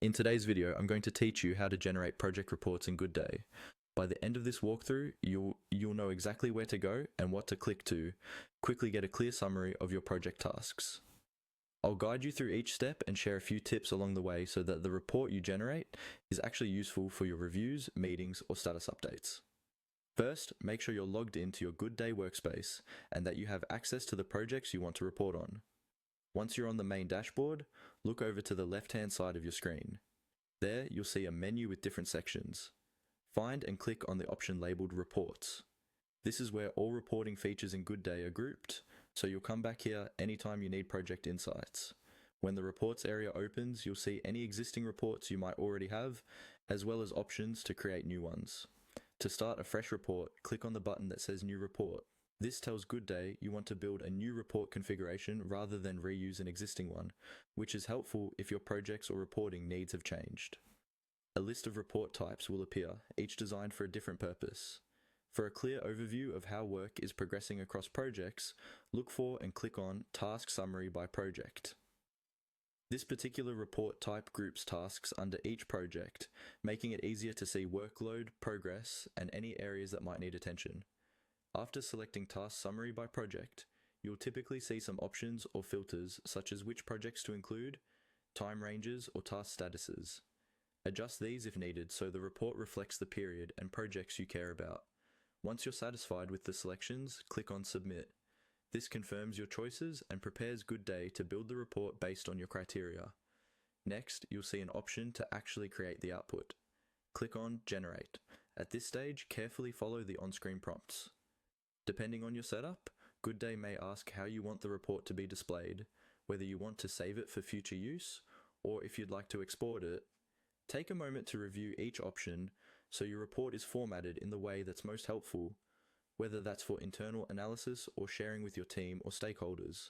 In today's video, I'm going to teach you how to generate project reports in Goodday. By the end of this walkthrough, you'll know exactly where to go and what to click to quickly get a clear summary of your project tasks. I'll guide you through each step and share a few tips along the way so that the report you generate is actually useful for your reviews, meetings, or status updates. First, make sure you're logged into your Goodday workspace and that you have access to the projects you want to report on. Once you're on the main dashboard, look over to the left-hand side of your screen. There, you'll see a menu with different sections. Find and click on the option labeled Reports. This is where all reporting features in Goodday are grouped, so you'll come back here anytime you need project insights. When the Reports area opens, you'll see any existing reports you might already have, as well as options to create new ones. To start a fresh report, click on the button that says New Report. This tells Goodday you want to build a new report configuration rather than reuse an existing one, which is helpful if your projects or reporting needs have changed. A list of report types will appear, each designed for a different purpose. For a clear overview of how work is progressing across projects, look for and click on Task Summary by Project. This particular report type groups tasks under each project, making it easier to see workload, progress, and any areas that might need attention. After selecting Task Summary by Project, you'll typically see some options or filters such as which projects to include, time ranges, or task statuses. Adjust these if needed so the report reflects the period and projects you care about. Once you're satisfied with the selections, click on Submit. This confirms your choices and prepares Goodday to build the report based on your criteria. Next, you'll see an option to actually create the output. Click on Generate. At this stage, carefully follow the on-screen prompts. Depending on your setup, Goodday may ask how you want the report to be displayed, whether you want to save it for future use, or if you'd like to export it. Take a moment to review each option so your report is formatted in the way that's most helpful, whether that's for internal analysis or sharing with your team or stakeholders.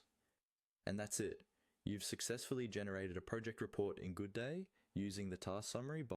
And that's it. You've successfully generated a project report in Goodday using the task summary